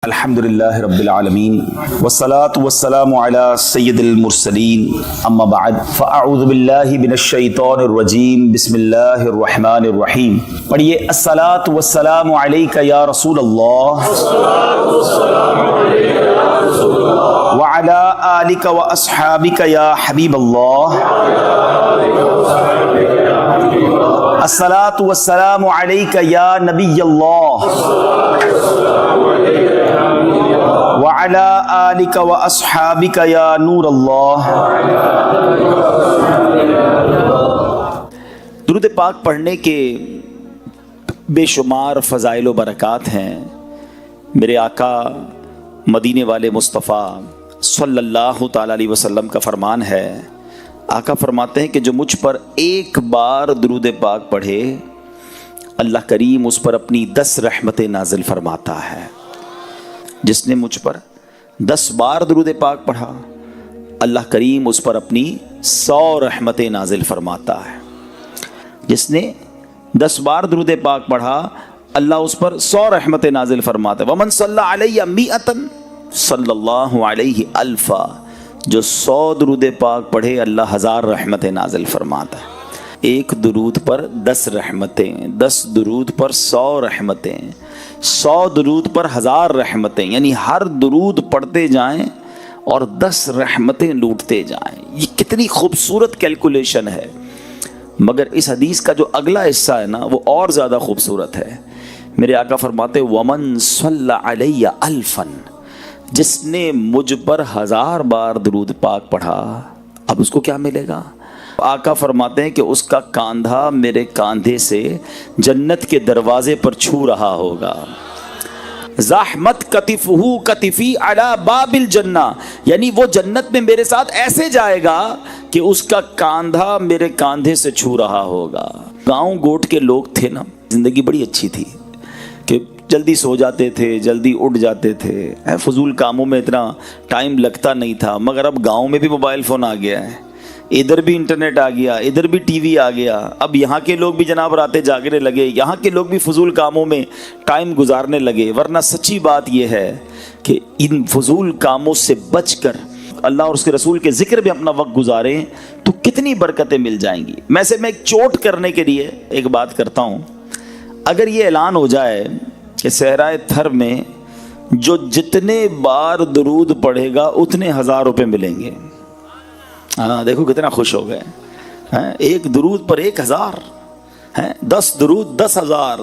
الحمدللہ رب العالمین والصلاة والسلام علی سید المرسلین اما بعد فاعوذ باللہ من الشیطان الرجیم بسم اللہ الرحمن الرحیم. پڑھیے الصلاة والسلام علیک یا رسول اللہ وعلی آلک واصحابک یا حبیب اللہ. الصلاة والسلام علیک یا نبی اللہ وعلی آلک واصحابک یا نور اللہ. درود پاک پڑھنے کے بے شمار فضائل و برکات ہیں. میرے آقا مدینے والے مصطفیٰ صلی اللہ تعالی علیہ وسلم کا فرمان ہے. آقا فرماتے ہیں کہ جو مجھ پر ایک بار درود پاک پڑھے اللہ کریم اس پر اپنی 10 رحمتیں نازل فرماتا ہے. جس نے مجھ پر 10 بار درود پاک پڑھا اللہ کریم اس پر اپنی 100 رحمتیں نازل فرماتا ہے. جس نے 10 بار درود پاک پڑھا اللہ اس پر 100 رحمتیں نازل فرماتا ہے. ومن صلی علیہ 100 صلی اللہ علیہ الفا. جو 100 درود پاک پڑھے اللہ 1000 رحمتیں نازل فرماتا ہے. ایک درود پر 10 رحمتیں، 10 درود پر 100 رحمتیں، 100 درود پر 1000 رحمتیں، یعنی ہر درود پڑھتے جائیں اور 10 رحمتیں لوٹتے جائیں. یہ کتنی خوبصورت کیلکولیشن ہے. مگر اس حدیث کا جو اگلا حصہ ہے نا وہ اور زیادہ خوبصورت ہے. میرے آقا فرماتے ومن صلی علیہ الفا. جس نے مجھ پر 1000 بار درود پاک پڑھا اب اس کو کیا ملے گا؟ آقا فرماتے ہیں کہ اس کا کاندھا میرے کاندھے سے جنت کے دروازے پر چھو رہا ہوگا. زحمت کتفہ کتفی علی باب الجنہ. یعنی وہ جنت میں میرے ساتھ ایسے جائے گا کہ اس کا کاندھا میرے کاندھے سے چھو رہا ہوگا. گاؤں گوٹ کے لوگ تھے نا، زندگی بڑی اچھی تھی کہ جلدی سو جاتے تھے، جلدی اٹھ جاتے تھے، فضول کاموں میں اتنا ٹائم لگتا نہیں تھا. مگر اب گاؤں میں بھی موبائل فون آ گیا ہے، ادھر بھی انٹرنیٹ آ گیا، ادھر بھی ٹی وی آ گیا. اب یہاں کے لوگ بھی جناب راتے جاگنے لگے، یہاں کے لوگ بھی فضول کاموں میں ٹائم گزارنے لگے. ورنہ سچی بات یہ ہے کہ ان فضول کاموں سے بچ کر اللہ اور اس کے رسول کے ذکر میں اپنا وقت گزاریں تو کتنی برکتیں مل جائیں گی. میں ایک چوٹ کرنے کے لیے ایک بات کرتا ہوں. اگر یہ اعلان ہو جائے کہ صحرائے تھر میں جو جتنے بار درود پڑھے گا اتنے 1000 روپے ملیں گے. ہاں دیکھو کتنا خوش ہو گئے. ایک درود پر 1000، 10 درود 10,000،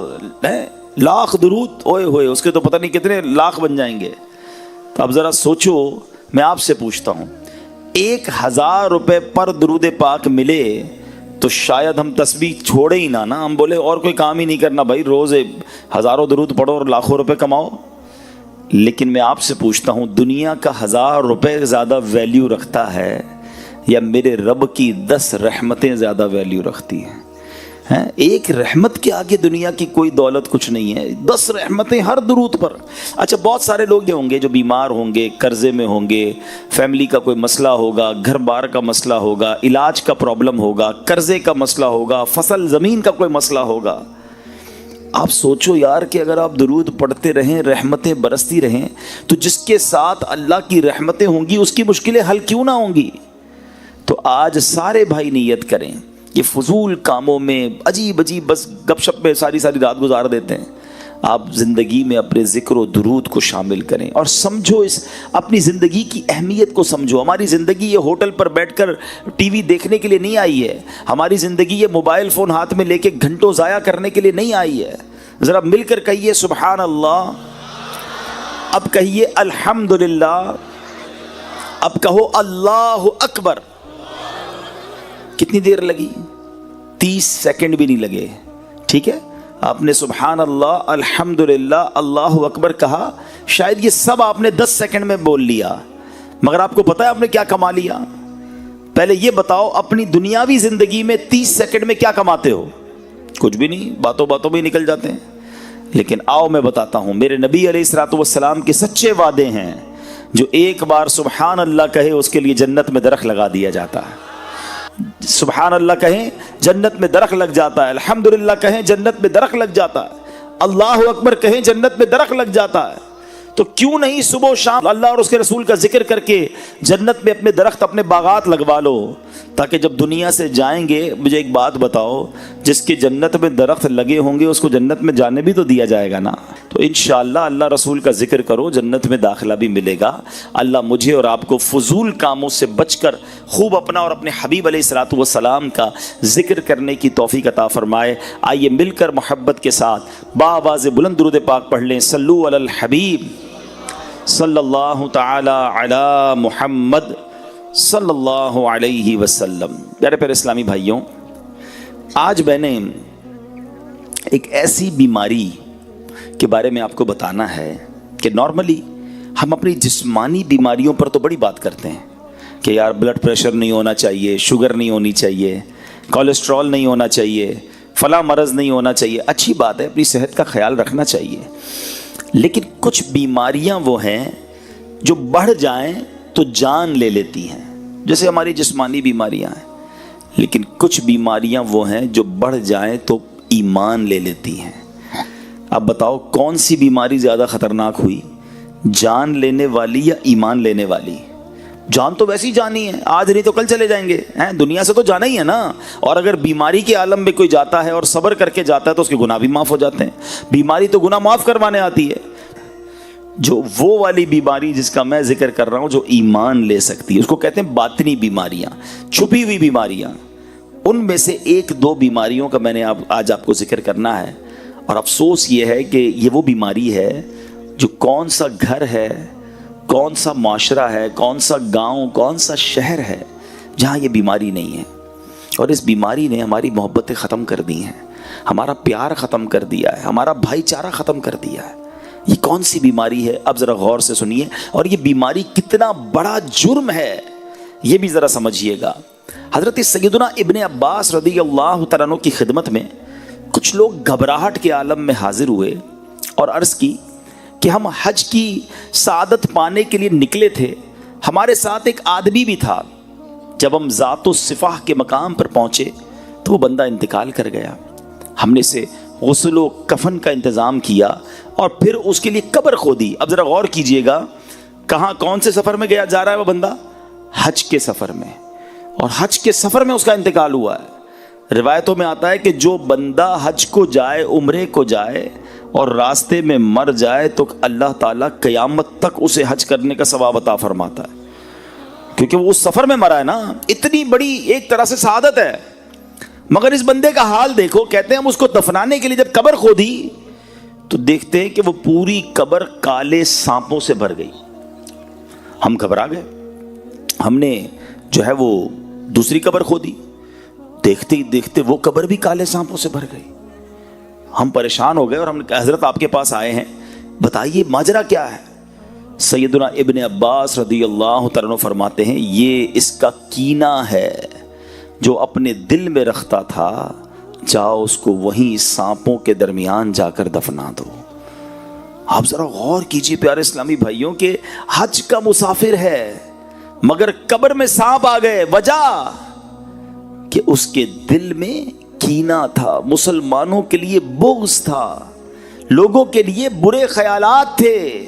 لاکھ درود اوئے ہوئے اس کے تو پتہ نہیں کتنے لاکھ بن جائیں گے. تو اب ذرا سوچو، میں آپ سے پوچھتا ہوں 1000 روپے پر درود پاک ملے تو شاید ہم تسبیح چھوڑے ہی نہ ہم بولے اور کوئی کام ہی نہیں کرنا بھائی، روز 1000 درود پڑھو اور لاکھوں روپے کماؤ. لیکن میں آپ سے پوچھتا ہوں دنیا کا 1000 روپے زیادہ ویلیو رکھتا ہے یا میرے رب کی 10 رحمتیں زیادہ ویلیو رکھتی ہیں؟ ایک رحمت کے آگے دنیا کی کوئی دولت کچھ نہیں ہے. 10 رحمتیں ہر درود پر. اچھا بہت سارے لوگ یہ ہوں گے جو بیمار ہوں گے، قرضے میں ہوں گے، فیملی کا کوئی مسئلہ ہوگا، گھر بار کا مسئلہ ہوگا، علاج کا پرابلم ہوگا، قرضے کا مسئلہ ہوگا، فصل زمین کا کوئی مسئلہ ہوگا. آپ سوچو یار کہ اگر آپ درود پڑھتے رہیں، رحمتیں برستی رہیں تو جس کے ساتھ اللہ کی رحمتیں ہوں گی اس کی مشکلیں حل کیوں نہ ہوں گی؟ تو آج سارے بھائی نیت کریں کہ فضول کاموں میں عجیب بس گپ شپ میں ساری رات گزار دیتے ہیں. آپ زندگی میں اپنے ذکر و درود کو شامل کریں اور سمجھو اس اپنی زندگی کی اہمیت کو سمجھو. ہماری زندگی یہ ہوٹل پر بیٹھ کر ٹی وی دیکھنے کے لیے نہیں آئی ہے. ہماری زندگی یہ موبائل فون ہاتھ میں لے کے گھنٹوں ضائع کرنے کے لیے نہیں آئی ہے. ذرا مل کر کہیے سبحان اللہ، اب کہیے الحمدللہ، اب کہو اللہ اکبر. کتنی دیر لگی؟ 30 سیکنڈ بھی نہیں لگے. ٹھیک ہے، آپ نے سبحان اللہ، الحمدللہ، اللہ اکبر کہا. شاید یہ سب آپ نے 10 سیکنڈ میں بول لیا، مگر آپ کو پتا ہے آپ نے کیا کما لیا؟ پہلے یہ بتاؤ اپنی دنیاوی زندگی میں 30 سیکنڈ میں کیا کماتے ہو؟ کچھ بھی نہیں، باتوں میں نکل جاتے ہیں. لیکن آؤ میں بتاتا ہوں، میرے نبی علیہ الصلوۃ والسلام کے سچے وعدے ہیں. جو ایک بار سبحان اللہ کہے اس کے لیے جنت میں درخت لگا دیا جاتا ہے. سبحان اللہ کہیں جنت میں درخت لگ جاتا ہے، الحمدللہ کہیں جنت میں درخت لگ جاتا ہے، اللہ اکبر کہیں جنت میں درخت لگ جاتا ہے. تو کیوں نہیں صبح و شام اللہ اور اس کے رسول کا ذکر کر کے جنت میں اپنے درخت اپنے باغات لگوا لو، تاکہ جب دنیا سے جائیں گے، مجھے ایک بات بتاؤ، جس کے جنت میں درخت لگے ہوں گے اس کو جنت میں جانے بھی تو دیا جائے گا نا۔ تو انشاءاللہ اللہ رسول کا ذکر کرو، جنت میں داخلہ بھی ملے گا۔ اللہ مجھے اور آپ کو فضول کاموں سے بچ کر خوب اپنا اور اپنے حبیب علیہ الصلوۃ والسلام کا ذکر کرنے کی توفیق عطا فرمائے۔ آئیے مل کر محبت کے ساتھ باآواز بلند درود پاک پڑھ لیں، صلو علی الحبیب صلی اللہ تعالی علی محمد صلی اللہ علیہ وسلم۔ پیارے پیارے اسلامی بھائیوں، آج میں نے ایک ایسی بیماری کے بارے میں آپ کو بتانا ہے کہ نارملی ہم اپنی جسمانی بیماریوں پر تو بڑی بات کرتے ہیں کہ یار بلڈ پریشر نہیں ہونا چاہیے، شوگر نہیں ہونی چاہیے، کولیسٹرول نہیں ہونا چاہیے، فلاں مرض نہیں ہونا چاہیے۔ اچھی بات ہے، اپنی صحت کا خیال رکھنا چاہیے، لیکن کچھ بیماریاں وہ ہیں جو بڑھ جائیں تو جان لے لیتی ہیں، جیسے ہماری جسمانی بیماریاں ہیں، لیکن کچھ بیماریاں وہ ہیں جو بڑھ جائیں تو ایمان لے لیتی ہیں۔ اب بتاؤ کون سی بیماری زیادہ خطرناک ہوئی، جان لینے والی یا ایمان لینے والی؟ جان تو ویسی جانی ہے، آج نہیں تو کل چلے جائیں گے، دنیا سے تو جانا ہی ہے نا۔ اور اگر بیماری کے عالم میں کوئی جاتا ہے اور صبر کر کے جاتا ہے تو اس کے گناہ بھی معاف ہو جاتے ہیں۔ بیماری تو گناہ معاف کروانے آتی ہے۔ جو وہ والی بیماری جس کا میں ذکر کر رہا ہوں جو ایمان لے سکتی ہے، اس کو کہتے ہیں باطنی بیماریاں، چھپی ہوئی بیماریاں۔ ان میں سے ایک دو بیماریوں کا میں نے آج آپ کو ذکر کرنا ہے، اور افسوس یہ ہے کہ یہ وہ بیماری ہے جو کون سا گھر ہے، کون سا معاشرہ ہے، کون سا گاؤں، کون سا شہر ہے جہاں یہ بیماری نہیں ہے۔ اور اس بیماری نے ہماری محبتیں ختم کر دی ہیں، ہمارا پیار ختم کر دیا ہے، ہمارا بھائی چارہ ختم کر دیا ہے۔ یہ کون سی بیماری ہے؟ اب ذرا غور سے سنیے، اور یہ بیماری کتنا بڑا جرم ہے یہ بھی ذرا سمجھیے گا۔ حضرت سیدنا ابن عباس رضی اللہ تعالیٰ عنہ کی خدمت میں کچھ لوگ گھبراہٹ کے عالم میں حاضر ہوئے اور عرض کی کہ ہم حج کی سعادت پانے کے لیے نکلے تھے، ہمارے ساتھ ایک آدمی بھی تھا، جب ہم ذات و صفاح کے مقام پر پہنچے تو وہ بندہ انتقال کر گیا۔ ہم نے اسے غسل و کفن کا انتظام کیا اور پھر اس کے لیے قبر کھودی۔ اب ذرا غور کیجئے گا، کہاں کون سے سفر میں جا رہا ہے وہ بندہ؟ حج کے سفر میں، اور حج کے سفر میں اس کا انتقال ہوا ہے۔ روایتوں میں آتا ہے کہ جو بندہ حج کو جائے، عمرے کو جائے اور راستے میں مر جائے تو اللہ تعالیٰ قیامت تک اسے حج کرنے کا ثواب عطا فرماتا ہے، کیونکہ وہ اس سفر میں مرا ہے نا۔ اتنی بڑی ایک طرح سے سعادت ہے، مگر اس بندے کا حال دیکھو۔ کہتے ہیں ہم اس کو دفنانے کے لیے جب قبر کھودی تو دیکھتے ہیں کہ وہ پوری قبر کالے سانپوں سے بھر گئی۔ ہم گھبرا گئے، ہم نے جو ہے وہ دوسری قبر کھودی، دیکھتے ہی دیکھتے وہ قبر بھی کالے سانپوں سے بھر گئی۔ ہم پریشان ہو گئے اور ہم نے کہا حضرت آپ کے پاس آئے ہیں، بتائیے ماجرا کیا ہے؟ سیدنا ابن عباس رضی اللہ تعالیٰ عنہ فرماتے ہیں یہ اس کا کینہ ہے جو اپنے دل میں رکھتا تھا، جاؤ اس کو وہیں سانپوں کے درمیان جا کر دفنا دو۔ آپ ذرا غور کیجئے پیارے اسلامی بھائیوں کہ حج کا مسافر ہے مگر قبر میں سانپ آ گئے، وجہ کہ اس کے دل میں کینہ تھا، مسلمانوں کے لیے بغض تھا، لوگوں کے لیے برے خیالات تھے۔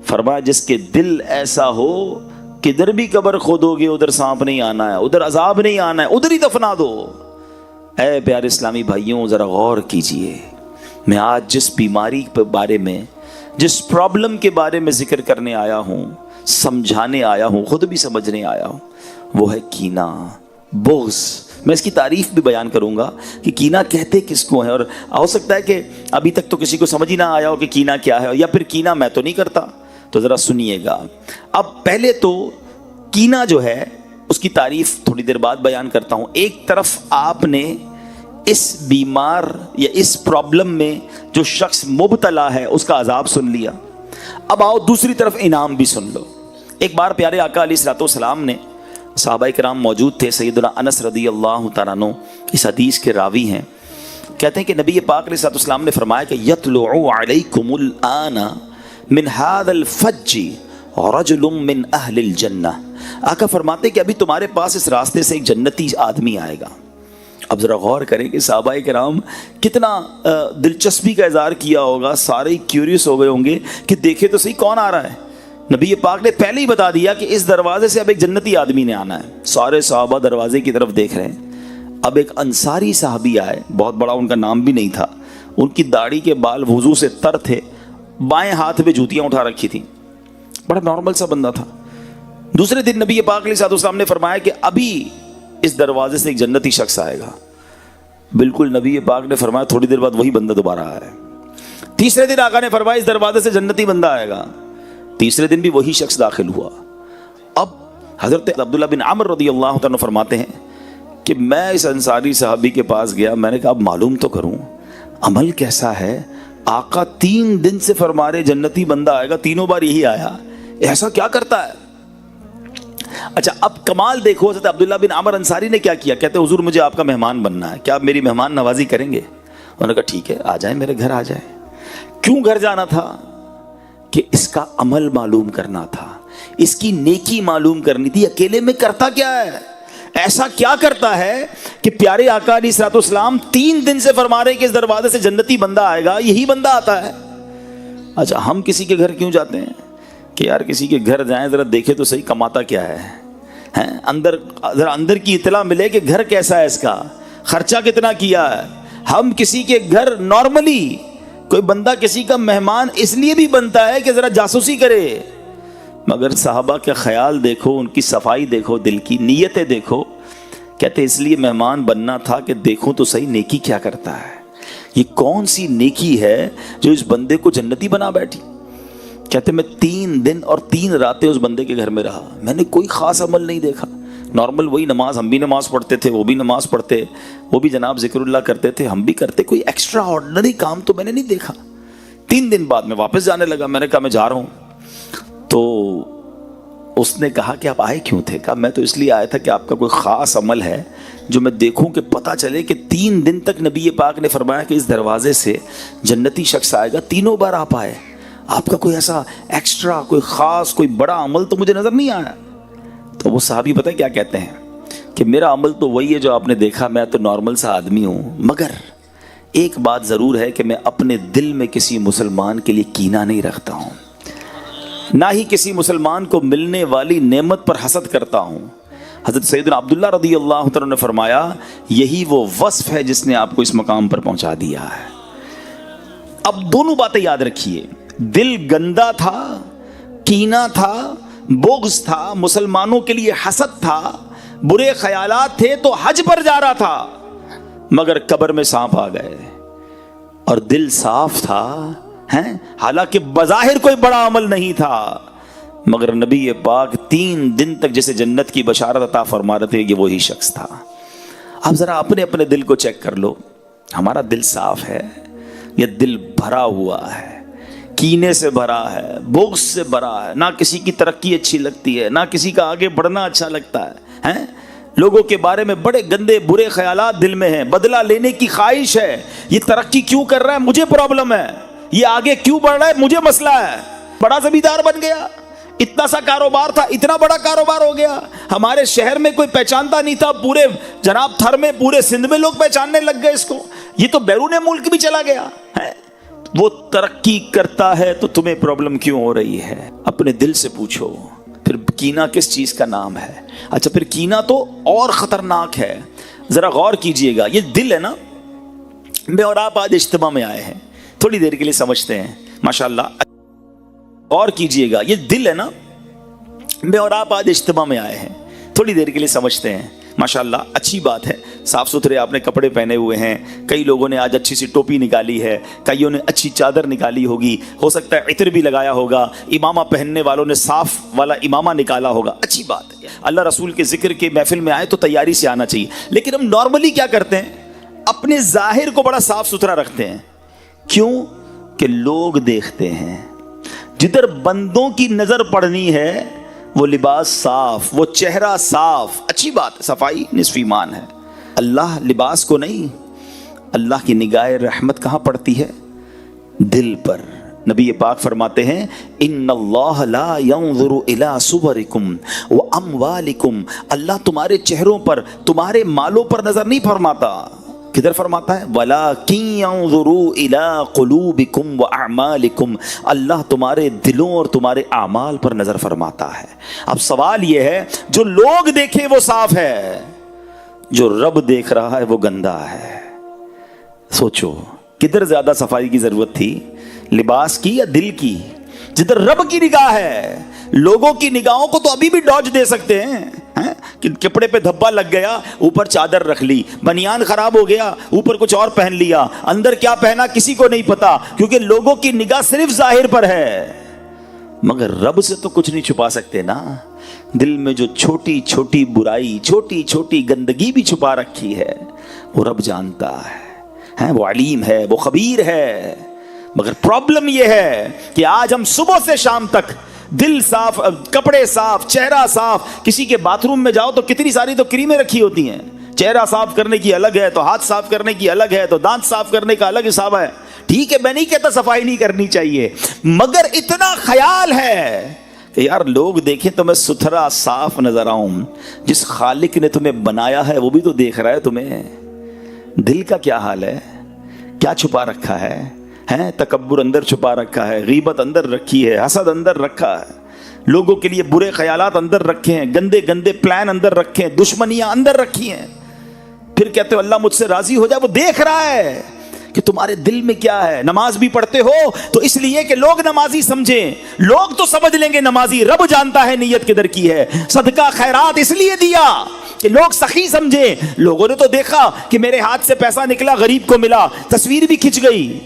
فرمایا جس کے دل ایسا ہو کدھر بھی قبر کھودو گے ادھر سانپ نہیں آنا ہے، ادھر عذاب نہیں آنا ہے، ادھر ہی دفنا دو۔ اے پیارے اسلامی بھائیوں ذرا غور کیجئے، میں آج جس بیماری کے بارے میں، جس پرابلم کے بارے میں ذکر کرنے آیا ہوں، سمجھانے آیا ہوں، خود بھی سمجھنے آیا ہوں، وہ ہے کینہ، بغض۔ میں اس کی تعریف بھی بیان کروں گا کہ کینہ کہتے کس کو ہیں، اور ہو سکتا ہے کہ ابھی تک تو کسی کو سمجھ ہی نہ آیا ہو کہ کینہ کیا ہے، یا پھر کینہ میں تو نہیں کرتا، تو ذرا سنیے گا۔ اب پہلے تو کینہ جو ہے اس کی تعریف تھوڑی دیر بعد بیان کرتا ہوں۔ ایک طرف آپ نے اس بیمار یا اس پرابلم میں جو شخص مبتلا ہے اس کا عذاب سن لیا، اب آؤ دوسری طرف انعام بھی سن لو۔ ایک بار پیارے آقا علیہ الصلوۃ والسلام نے، صحابہ کرام موجود تھے، سیدنا انس رضی اللہ تعالیٰ عنہ اس حدیث کے راوی ہیں، کہتے ہیں کہ نبی پاک علیہ الصلوۃ والسلام نے فرمایا کہ یطلع علیکم الآن من هذا الفج رجل من اہل الجنہ۔ آقا فرماتے کہ ابھی تمہارے پاس اس راستے سے ایک جنتی آدمی آئے گا اب ذرا غور کریں کہ صحابہ کرام کتنا دلچسپی کا اظہار کیا ہوگا، سارے کیوریس ہو گئے ہوں گے کہ دیکھے تو صحیح کون آ رہا ہے۔ نبی پاک نے پہلے ہی بتا دیا کہ اس دروازے سے اب ایک جنتی آدمی نے آنا ہے۔ سارے صحابہ دروازے کی طرف دیکھ رہے ہیں۔ اب ایک انصاری صحابی آئے، بہت بڑا ان کا نام بھی نہیں تھا، ان کی داڑھی کے بال وضو سے تر تھے، بائیں ہاتھ میں جوتیاں اٹھا رکھی تھیں، بڑا نارمل سا بندہ تھا۔ دوسرے دن نبی پاک علیہ السلام نے فرمایا کہ ابھی اس دروازے سے ایک جنتی شخص آئے گا۔ بالکل نبی پاک نے فرمایا تھوڑی دیر بعد وہی بندہ دوبارہ آیا۔ تیسرے دن آقا نے فرمایا اس دروازے سے جنتی بندہ آئے گا۔ تیسرے دن بھی وہی شخص داخل ہوا۔ اب حضرت عبداللہ بن عمر رضی اللہ عنہ فرماتے ہیں کہ میں اس انصاری صحابی کے پاس گیا، میں نے کہا اب معلوم تو کروں عمل کیسا ہے۔ آقا 3 دن سے فرما رہے جنتی بندہ آئے گا، تینوں بار یہی آیا، ایسا کیا کرتا ہے؟ اچھا اب کمال دیکھو، حضرت عبداللہ بن عمر انصاری نے کیا کیا، کہتے حضور مجھے آپ کا مہمان بننا ہے، کیا آپ میری مہمان نوازی کریں گے؟ انہوں نے کہا ٹھیک ہے آ جائیں، میرے گھر آ جائیں۔ کیوں گھر جانا تھا؟ کہ اس کا عمل معلوم کرنا تھا، اس کی نیکی معلوم کرنی تھی، اکیلے میں کرتا کیا ہے، ایسا کیا کرتا ہے کہ پیارے آقا علیہ الصلوۃ والسلام 3 دن سے فرما رہے کہ اس دروازے سے جنتی بندہ آئے گا، یہی بندہ آتا ہے۔ اچھا ہم کسی کے گھر کیوں جاتے ہیں کہ یار کسی کے گھر جائیں ذرا دیکھے تو صحیح کماتا کیا ہے، ذرا اندر کی اطلاع ملے کہ گھر کیسا ہے، اس کا خرچہ کتنا کیا ہے۔ ہم کسی کے گھر نارملی کوئی بندہ کسی کا مہمان اس لیے بھی بنتا ہے کہ ذرا جاسوسی کرے، مگر صحابہ کا خیال دیکھو، ان کی صفائی دیکھو، دل کی نیتیں دیکھو۔ کہتے اس لیے مہمان بننا تھا کہ دیکھوں تو صحیح نیکی کیا کرتا ہے، یہ کون سی نیکی ہے جو اس بندے کو جنتی بنا بیٹھی۔ کہتے میں 3 دن اور 3 راتیں اس بندے کے گھر میں رہا، میں نے کوئی خاص عمل نہیں دیکھا، نارمل وہی نماز، ہم بھی نماز پڑھتے تھے، وہ بھی نماز پڑھتے، وہ بھی جناب ذکر اللہ کرتے تھے، ہم بھی کرتے، کوئی ایکسٹرا آرڈنری کام تو میں نے نہیں دیکھا۔ 3 دن بعد میں واپس جانے لگا، میں نے کہا میں جا رہا ہوں۔ تو اس نے کہا کہ آپ آئے کیوں تھے؟ کہا میں تو اس لیے آیا تھا کہ آپ کا کوئی خاص عمل ہے جو میں دیکھوں کہ پتہ چلے کہ 3 دن تک نبی پاک نے فرمایا کہ اس دروازے سے جنتی شخص آئے گا، تینوں بار آپ آئے، آپ کا کوئی ایسا ایکسٹرا کوئی خاص کوئی بڑا عمل تو مجھے نظر نہیں آیا۔ تو وہ صحابی پتہ کیا کہتے ہیں کہ میرا عمل تو وہی ہے جو آپ نے دیکھا، میں تو نارمل سا آدمی ہوں، مگر ایک بات ضرور ہے کہ میں اپنے دل میں کسی مسلمان کے لیے کینہ نہیں رکھتا ہوں، نہ ہی کسی مسلمان کو ملنے والی نعمت پر حسد کرتا ہوں۔ حضرت سیدنا عبداللہ رضی اللہ عنہ نے فرمایا یہی وہ وصف ہے جس نے آپ کو اس مقام پر پہنچا دیا ہے۔ اب دونوں باتیں یاد رکھیے، دل گندا تھا، کینہ تھا، بغض تھا، مسلمانوں کے لیے حسد تھا، برے خیالات تھے، تو حج پر جا رہا تھا مگر قبر میں سانپ آ گئے، اور دل صاف تھا، حالانکہ بظاہر کوئی بڑا عمل نہیں تھا، مگر نبی پاک 3 دن تک جسے جنت کی بشارت عطا فرما رہے تھے یہ وہی شخص تھا۔ اب ذرا اپنے دل کو چیک کر لو، ہمارا دل صاف ہے یا دل بھرا ہوا ہے، کینے سے بھرا ہے، بغض سے بھرا ہے، نہ کسی کی ترقی اچھی لگتی ہے، نہ کسی کا آگے بڑھنا اچھا لگتا ہے، لوگوں کے بارے میں بڑے گندے برے خیالات دل میں ہیں، بدلہ لینے کی خواہش ہے، یہ ترقی کیوں کر رہا ہے مجھے پرابلم ہے، یہ آگے کیوں بڑھ رہا ہے مجھے مسئلہ ہے، بڑا زمیندار بن گیا، اتنا سا کاروبار تھا اتنا بڑا کاروبار ہو گیا، ہمارے شہر میں کوئی پہچانتا نہیں تھا، پورے جناب تھر میں پورے سندھ میں لوگ پہچاننے لگ گئے اس کو، یہ تو بیرون ملک بھی چلا گیا ہے۔ وہ ترقی کرتا ہے تو تمہیں پرابلم کیوں ہو رہی ہے؟ اپنے دل سے پوچھو۔ پھر کینہ کس چیز کا نام ہے؟ اچھا پھر کینہ تو اور خطرناک ہے، ذرا غور کیجئے گا، یہ دل ہے نا، میں اور آپ آج اجتماع میں آئے ہیں، تھوڑی دیر کے لیے سمجھتے ہیں، ماشاءاللہ غور کیجئے گا، یہ دل ہے نا، میں اور آپ آج اجتماع میں آئے ہیں، تھوڑی دیر کے لیے سمجھتے ہیں، ماشاءاللہ اچھی بات ہے، صاف ستھرے آپ نے کپڑے پہنے ہوئے ہیں، کئی لوگوں نے آج اچھی سی ٹوپی نکالی ہے، کئیوں نے اچھی چادر نکالی ہوگی، ہو سکتا ہے عطر بھی لگایا ہوگا، امامہ پہننے والوں نے صاف والا امامہ نکالا ہوگا، اچھی بات ہے، اللہ رسول کے ذکر کے محفل میں آئے تو تیاری سے آنا چاہیے، لیکن ہم نارملی کیا کرتے ہیں، اپنے ظاہر کو بڑا صاف ستھرا رکھتے ہیں، کیوں کہ لوگ دیکھتے ہیں، جدھر بندوں کی نظر پڑنی ہے وہ لباس صاف، وہ چہرہ صاف، اچھی بات ہے، صفائی نصف ایمان ہے، اللہ لباس کو نہیں، اللہ کی نگاہ رحمت کہاں پڑتی ہے؟ دل پر، نبی پاک فرماتے ہیں ان اللہ لا ينظر الى صورکم واموالکم، اللہ تمہارے چہروں پر، تمہارے مالوں پر نظر نہیں فرماتا. کدھر فرماتا ہے؟ وَلَٰكِن يَنظُرُوا إِلَىٰ قُلُوبِكُمْ وَأَعْمَالِكُمْ، اللہ تمہارے دلوں اور تمہارے اعمال پر نظر فرماتا ہے. اب سوال یہ ہے، جو لوگ دیکھیں وہ صاف ہے، جو رب دیکھ رہا ہے وہ گندا ہے. سوچو کدھر زیادہ صفائی کی ضرورت تھی، لباس کی یا دل کی؟ جدھر رب کی نگاہ ہے. لوگوں کی نگاہوں کو تو ابھی بھی ڈاج دے سکتے ہیں کہ کپڑے پہ دھبا لگ گیا اوپر چادر رکھ لی، بنیان خراب ہو گیا اوپر کچھ اور پہن لیا، اندر کیا پہنا کسی کو نہیں پتا، کیونکہ لوگوں کی نگاہ صرف ظاہر پر ہے. مگر رب سے تو کچھ نہیں چھپا سکتے نا. دل میں جو چھوٹی چھوٹی برائی، چھوٹی چھوٹی گندگی بھی چھپا رکھی ہے وہ رب جانتا ہے، وہ علیم ہے، وہ خبیر ہے. مگر پرابلم یہ ہے کہ آج ہم صبح سے شام تک دل صاف، کپڑے صاف، چہرہ صاف. کسی کے باتھ روم میں جاؤ تو کتنی ساری تو کریمیں رکھی ہوتی ہیں. چہرہ صاف کرنے کی الگ ہے، تو ہاتھ صاف کرنے کی الگ ہے، تو دانت صاف کرنے کا الگ حساب ہے. ٹھیک ہے، میں نہیں کہتا صفائی نہیں کرنی چاہیے، مگر اتنا خیال ہے کہ یار لوگ دیکھیں تو میں ستھرا صاف نظر آؤں. جس خالق نے تمہیں بنایا ہے وہ بھی تو دیکھ رہا ہے تمہیں. دل کا کیا حال ہے؟ کیا چھپا رکھا ہے؟ تکبر اندر چھپا رکھا ہے، غیبت اندر رکھی ہے، حسد اندر رکھا ہے، لوگوں کے لیے برے خیالات اندر رکھے ہیں، گندے گندے پلان اندر رکھے ہیں، دشمنیاں اندر رکھی ہیں. پھر کہتے ہو اللہ مجھ سے راضی ہو جائے. وہ دیکھ رہا ہے کہ تمہارے دل میں کیا ہے. نماز بھی پڑھتے ہو تو اس لیے کہ لوگ نمازی سمجھیں. لوگ تو سمجھ لیں گے نمازی، رب جانتا ہے نیت کدھر کی ہے. صدقہ خیرات اس لیے دیا کہ لوگ سخی سمجھیں. لوگوں نے تو دیکھا کہ میرے ہاتھ سے پیسہ نکلا، غریب کو ملا، تصویر بھی کھنچ گئی.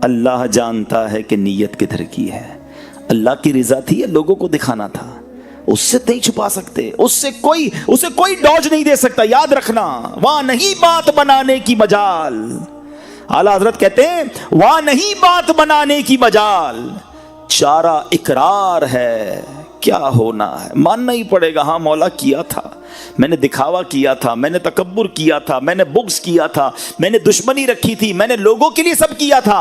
اللہ جانتا ہے کہ نیت کدھر کی ہے. اللہ کی رضا تھی یا لوگوں کو دکھانا تھا؟ اس سے نہیں چھپا سکتے، اسے کوئی ڈوج نہیں دے سکتا. یاد رکھنا، وہاں نہیں بات بنانے کی مجال. اعلیٰ حضرت کہتے ہیں وہاں نہیں بات بنانے کی مجال، چارہ اقرار ہے. کیا ہونا ہے ماننا ہی پڑے گا. ہاں مولا کیا تھا، میں نے دکھاوا کیا تھا، میں نے تکبر کیا تھا، میں نے بغض کیا تھا، میں نے دشمنی رکھی تھی، میں نے لوگوں کے لیے سب کیا تھا.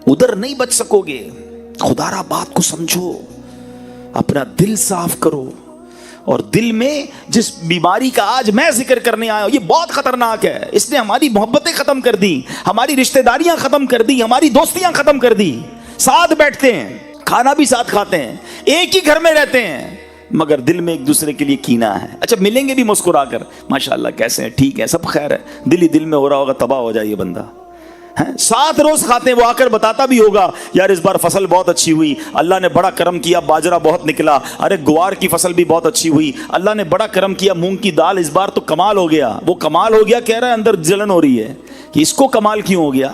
ادھر نہیں بچ سکو گے. خدا را بات کو سمجھو، اپنا دل صاف کرو. اور دل میں جس بیماری کا آج میں ذکر کرنے آیا ہوں یہ بہت خطرناک ہے. اس نے ہماری محبتیں ختم کر دی، ہماری رشتہ داریاں ختم کر دی، ہماری دوستیاں ختم کر دی. ساتھ بیٹھتے ہیں، کھانا بھی ساتھ کھاتے ہیں، ایک ہی گھر میں رہتے ہیں، مگر دل میں ایک دوسرے کے لیے کینہ ہے. اچھا ملیں گے بھی مسکرا کر، ماشاءاللہ کیسے ہیں، ٹھیک ہے، سب خیر ہے. دل ہی دل میں ہو رہا ہوگا تباہ ہو جائے یہ بندہ. ساتھ روز کھاتے ہیں، وہ آ کر بتاتا بھی ہوگا یار اس بار فصل بہت اچھی ہوئی، اللہ نے بڑا کرم کیا، باجرہ بہت نکلا، ارے گوار کی فصل بھی بہت اچھی ہوئی، اللہ نے بڑا کرم کیا، مونگ کی دال اس بار تو کمال ہو گیا. وہ کمال ہو گیا کہہ رہا ہے، اندر جلن ہو رہی ہے کہ اس کو کمال کیوں ہو گیا.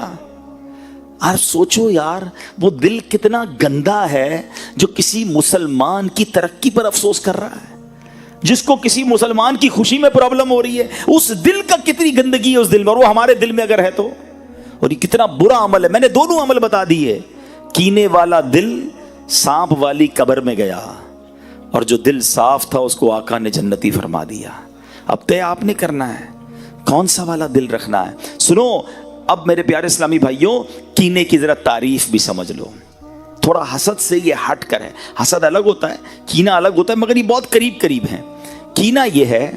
اور سوچو یار وہ دل کتنا گندا ہے جو کسی مسلمان کی ترقی پر افسوس کر رہا ہے، جس کو کسی مسلمان کی خوشی میں پرابلم ہو رہی ہے. اس دل کا کتنی گندگی ہے اس دل میں، اور وہ ہمارے دل میں اگر ہے تو. اور یہ کتنا برا عمل ہے. میں نے دونوں عمل بتا دیے. کینے والا دل سانپ والی قبر میں گیا، اور جو دل صاف تھا اس کو آقا نے جنتی فرما دیا. اب طے آپ نے کرنا ہے کون سا والا دل رکھنا ہے. سنو اب میرے پیارے اسلامی بھائیوں، کینے کی ذرا تعریف بھی سمجھ لو. تھوڑا حسد سے یہ ہٹ کر ہے. حسد الگ ہوتا ہے، کینہ الگ ہوتا ہے، مگر یہ بہت قریب قریب ہیں. کینہ یہ ہے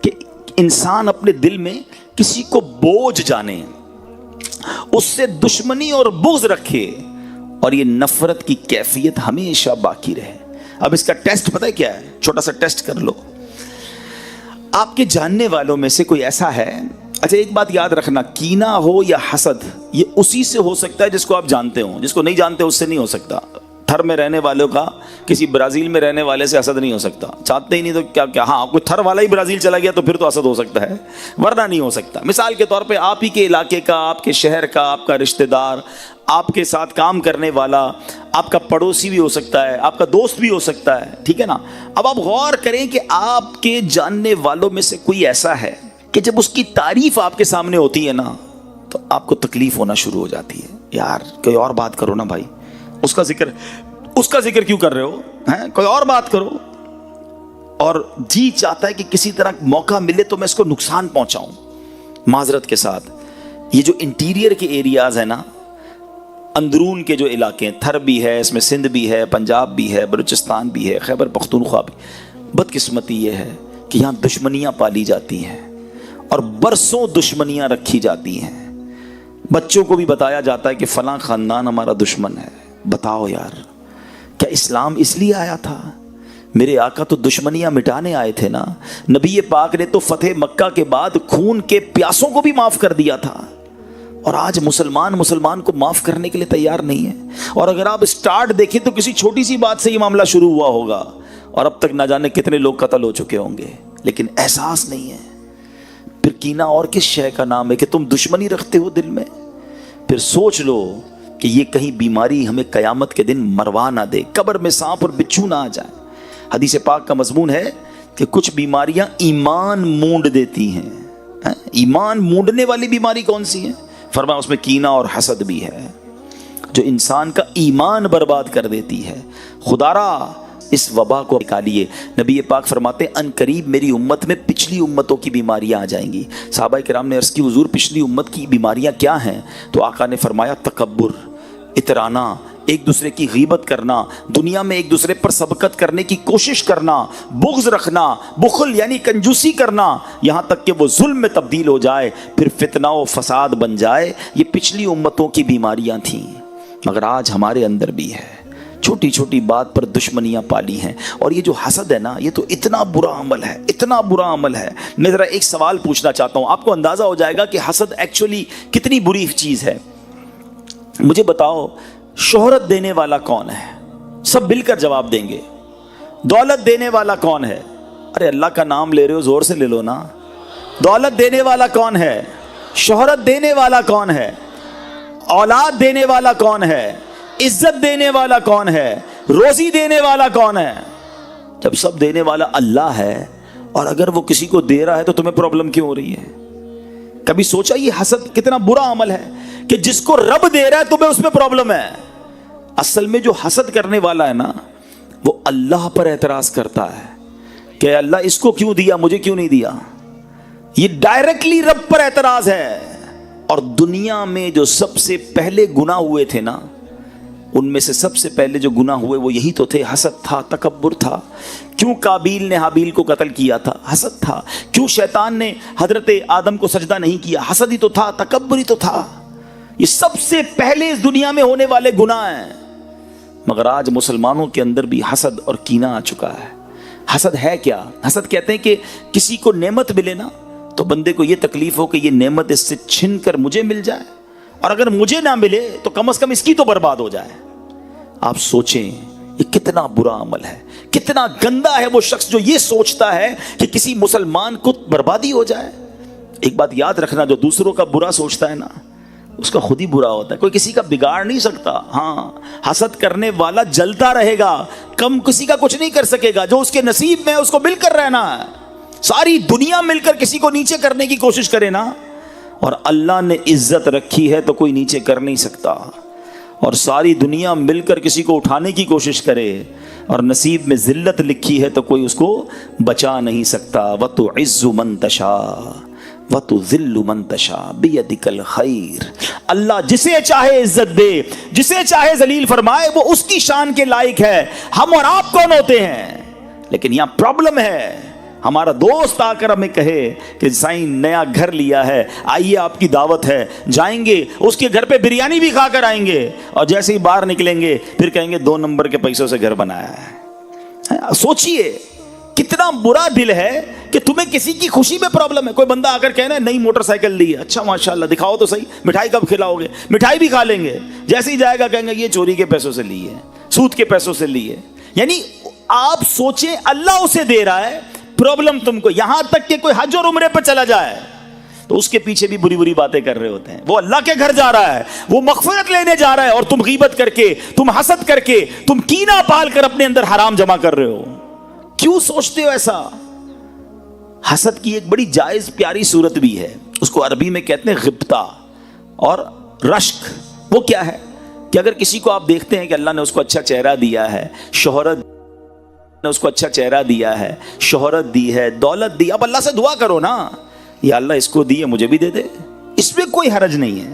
کہ انسان اپنے دل میں کسی کو بوجھ جانے، اس سے دشمنی اور بغض رکھے، اور یہ نفرت کی کیفیت ہمیشہ باقی رہے. اب اس کا ٹیسٹ پتہ ہے کیا ہے؟ چھوٹا سا ٹیسٹ کر لو. آپ کے جاننے والوں میں سے کوئی ایسا ہے، اچھا ایک بات یاد رکھنا، کینہ ہو یا حسد یہ اسی سے ہو سکتا ہے جس کو آپ جانتے ہو. جس کو نہیں جانتے اس سے نہیں ہو سکتا. تھر میں رہنے والوں کا کسی برازیل میں رہنے والے سے حسد نہیں ہو سکتا. چاہتے ہی نہیں تو کیا ہاں کوئی تھر والا ہی برازیل چلا گیا تو پھر تو حسد ہو سکتا ہے، ورنہ نہیں ہو سکتا. مثال کے طور پہ آپ ہی کے علاقے کا، آپ کے شہر کا، آپ کا رشتہ دار، آپ کے ساتھ کام کرنے والا، آپ کا پڑوسی بھی ہو سکتا ہے، آپ کا دوست بھی ہو سکتا ہے، ٹھیک ہے نا. اب آپ غور کریں کہ آپ کے جاننے والوں میں سے کوئی ایسا ہے کہ جب اس کی تعریف آپ کے سامنے ہوتی ہے نا تو آپ کو تکلیف ہونا شروع ہو جاتی ہے. یار کوئی اور بات کرو نا بھائی، اس کا ذکر کیوں کر رہے ہو، کوئی اور بات کرو. اور جی چاہتا ہے کہ کسی طرح موقع ملے تو میں اس کو نقصان پہنچاؤں. معذرت کے ساتھ یہ جو انٹیریئر کے ایریاز ہیں نا، اندرون کے جو علاقے ہیں، تھر بھی ہے اس میں، سندھ بھی ہے، پنجاب بھی ہے، بلوچستان بھی ہے، خیبر پختونخوا بھی، بدقسمتی یہ ہے کہ یہاں دشمنیاں پالی جاتی ہیں اور برسوں دشمنیاں رکھی جاتی ہیں. بچوں کو بھی بتایا جاتا ہے کہ فلاں خاندان ہمارا دشمن ہے. بتاؤ یار، کیا اسلام اس لیے آیا تھا؟ میرے آقا تو دشمنیاں مٹانے آئے تھے نا. نبی پاک نے تو فتح مکہ کے بعد خون کے پیاسوں کو بھی معاف کر دیا تھا، اور آج مسلمان کو معاف کرنے کے لیے تیار نہیں ہے. اور اگر آپ سٹارٹ دیکھیں تو کسی چھوٹی سی بات سے یہ معاملہ شروع ہوا ہوگا اور اب تک نہ جانے کتنے لوگ قتل ہو چکے ہوں گے، لیکن احساس نہیں ہے. پھر کینہ اور کس شے کا نام ہے کہ تم دشمنی رکھتے ہو دل میں؟ پھر سوچ لو کہ یہ کہیں بیماری ہمیں قیامت کے دن مروا نہ دے، قبر میں سانپ اور بچھو نہ آ جائے. حدیث پاک کا مضمون ہے کہ کچھ بیماریاں ایمان مونڈ دیتی ہیں. ایمان مونڈنے والی بیماری کون سی ہے؟ فرمایا اس میں کینہ اور حسد بھی ہے، جو انسان کا ایمان برباد کر دیتی ہے. خدارا اس وبا کو نکالیے. نبی پاک فرماتے ہیں ان قریب میری امت میں پچھلی امتوں کی بیماریاں آ جائیں گی. صحابہ کرام نے عرض کی حضور پچھلی امت کی بیماریاں کیا ہیں؟ تو آقا نے فرمایا تکبر، اترانا، ایک دوسرے کی غیبت کرنا، دنیا میں ایک دوسرے پر سبقت کرنے کی کوشش کرنا، بغض رکھنا، بخل یعنی کنجوسی کرنا، یہاں تک کہ وہ ظلم میں تبدیل ہو جائے، پھر فتنہ و فساد بن جائے. یہ پچھلی امتوں کی بیماریاں تھیں، مگر آج ہمارے اندر بھی ہے. چھوٹی چھوٹی بات پر دشمنیاں پالی ہیں. اور یہ جو حسد ہے نا، یہ تو اتنا برا عمل ہے، اتنا برا عمل ہے. میں ذرا ایک سوال پوچھنا چاہتا ہوں، آپ کو اندازہ ہو جائے گا کہ حسد ایکچولی کتنی بری چیز ہے. مجھے بتاؤ شہرت دینے والا کون ہے؟ سب مل کر جواب دیں گے. دولت دینے والا کون ہے؟ ارے اللہ کا نام لے رہے ہو، زور سے لے لو نا. دولت دینے والا کون ہے؟ شہرت دینے والا کون ہے؟ اولاد دینے والا کون ہے؟ عزت دینے والا کون ہے؟ روزی دینے والا کون ہے؟ جب سب دینے والا اللہ ہے، اور اگر وہ کسی کو دے رہا ہے تو تمہیں پرابلم کیوں ہو رہی ہے؟ کبھی سوچا یہ حسد کتنا برا عمل ہے کہ جس کو رب دے رہا ہے تمہیں اس میں پرابلم ہے. اصل میں جو حسد کرنے والا ہے نا، وہ اللہ پر اعتراض کرتا ہے کہ اللہ اس کو کیوں دیا، مجھے کیوں نہیں دیا. یہ ڈائریکٹلی رب پر اعتراض ہے. اور دنیا میں جو سب سے پہلے گناہ ہوئے تھے نا، ان میں سے سب سے پہلے جو گناہ ہوئے وہ یہی تو تھے. حسد تھا، تکبر تھا. کیوں قابیل نے حابیل کو قتل کیا تھا؟ حسد تھا. کیوں شیطان نے حضرت آدم کو سجدہ نہیں کیا؟ حسد ہی تو تھا، تکبر ہی تو تھا. یہ سب سے پہلے اس دنیا میں ہونے والے گناہ ہیں. مگر آج مسلمانوں کے اندر بھی حسد اور کینہ آ چکا ہے. حسد ہے کیا؟ حسد کہتے ہیں کہ کسی کو نعمت ملے نا تو بندے کو یہ تکلیف ہو کہ یہ نعمت اس سے چھن کر مجھے مل جائے، اور اگر مجھے نہ ملے تو کم از کم اس کی تو برباد ہو جائے. آپ سوچیں یہ کتنا برا عمل ہے، کتنا گندا ہے وہ شخص جو یہ سوچتا ہے کہ کسی مسلمان کو بربادی ہو جائے. ایک بات یاد رکھنا، جو دوسروں کا برا سوچتا ہے نا، اس کا خود ہی برا ہوتا ہے. کوئی کسی کا بگاڑ نہیں سکتا. ہاں، حسد کرنے والا جلتا رہے گا، کم کسی کا کچھ نہیں کر سکے گا. جو اس کے نصیب میں ہے اس کو مل کر رہنا ہے. ساری دنیا مل کر کسی کو نیچے کرنے کی کوشش کرے نا، اور اللہ نے عزت رکھی ہے تو کوئی نیچے کر نہیں سکتا. اور ساری دنیا مل کر کسی کو اٹھانے کی کوشش کرے اور نصیب میں ذلت لکھی ہے تو کوئی اس کو بچا نہیں سکتا. وَتُعِزُّ مَن تَشَاءُ وَتُذِلُّ مَن تَشَاءُ بِيَدِكَ الْخَيْرُ. اللہ جسے چاہے عزت دے، جسے چاہے ذلیل فرمائے، وہ اس کی شان کے لائق ہے. ہم اور آپ کون ہوتے ہیں؟ لیکن یہاں پرابلم ہے. ہمارا دوست آ کر ہمیں کہے کہ سائن نیا گھر لیا ہے، آئیے آپ کی دعوت ہے، جائیں گے اس کے گھر پہ بریانی بھی کھا کر آئیں گے، اور جیسے ہی باہر نکلیں گے پھر کہیں گے 2 نمبر کے پیسوں سے گھر بنایا ہے. سوچئے کتنا برا دل ہے کہ تمہیں کسی کی خوشی میں پرابلم ہے. کوئی بندہ آ کر کہنا نئی موٹر سائیکل لی ہے، اچھا ماشاءاللہ دکھاؤ تو صحیح، مٹھائی کب کھلاؤ گے؟ مٹھائی بھی کھا لیں گے. جیسے ہی جائے گا کہیں گے یہ چوری کے پیسوں سے لی ہے، سود کے پیسوں سے لی ہے. یعنی آپ سوچیں اللہ اسے دے رہا ہے، پرابلم تم کو. یہاں تک کہ کوئی حج اور عمرے پہ چلا جائے تو اس کے پیچھے بھی بری بری باتیں کر رہے ہوتے ہیں. وہ اللہ کے گھر جا رہا ہے، وہ مغفرت لینے جا رہا ہے، اور تم غیبت کر کے، تم حسد کر کے، تم کینہ پال کر اپنے اندر حرام جمع کر رہے ہو. کیوں سوچتے ہو ایسا؟ حسد کی ایک بڑی جائز پیاری صورت بھی ہے، اس کو عربی میں کہتے ہیں غبطہ اور رشک. وہ کیا ہے کہ اگر کسی کو آپ دیکھتے ہیں کہ اللہ نے اس کو اچھا چہرہ دیا ہے، شہرت نے اس کو اچھا چہرہ دیا ہے، شہرت دی ہے، دولت دی، اب اللہ سے دعا کرو نا، یا اللہ اس کو دی ہے مجھے بھی دے دے. اس میں کوئی حرج نہیں ہے.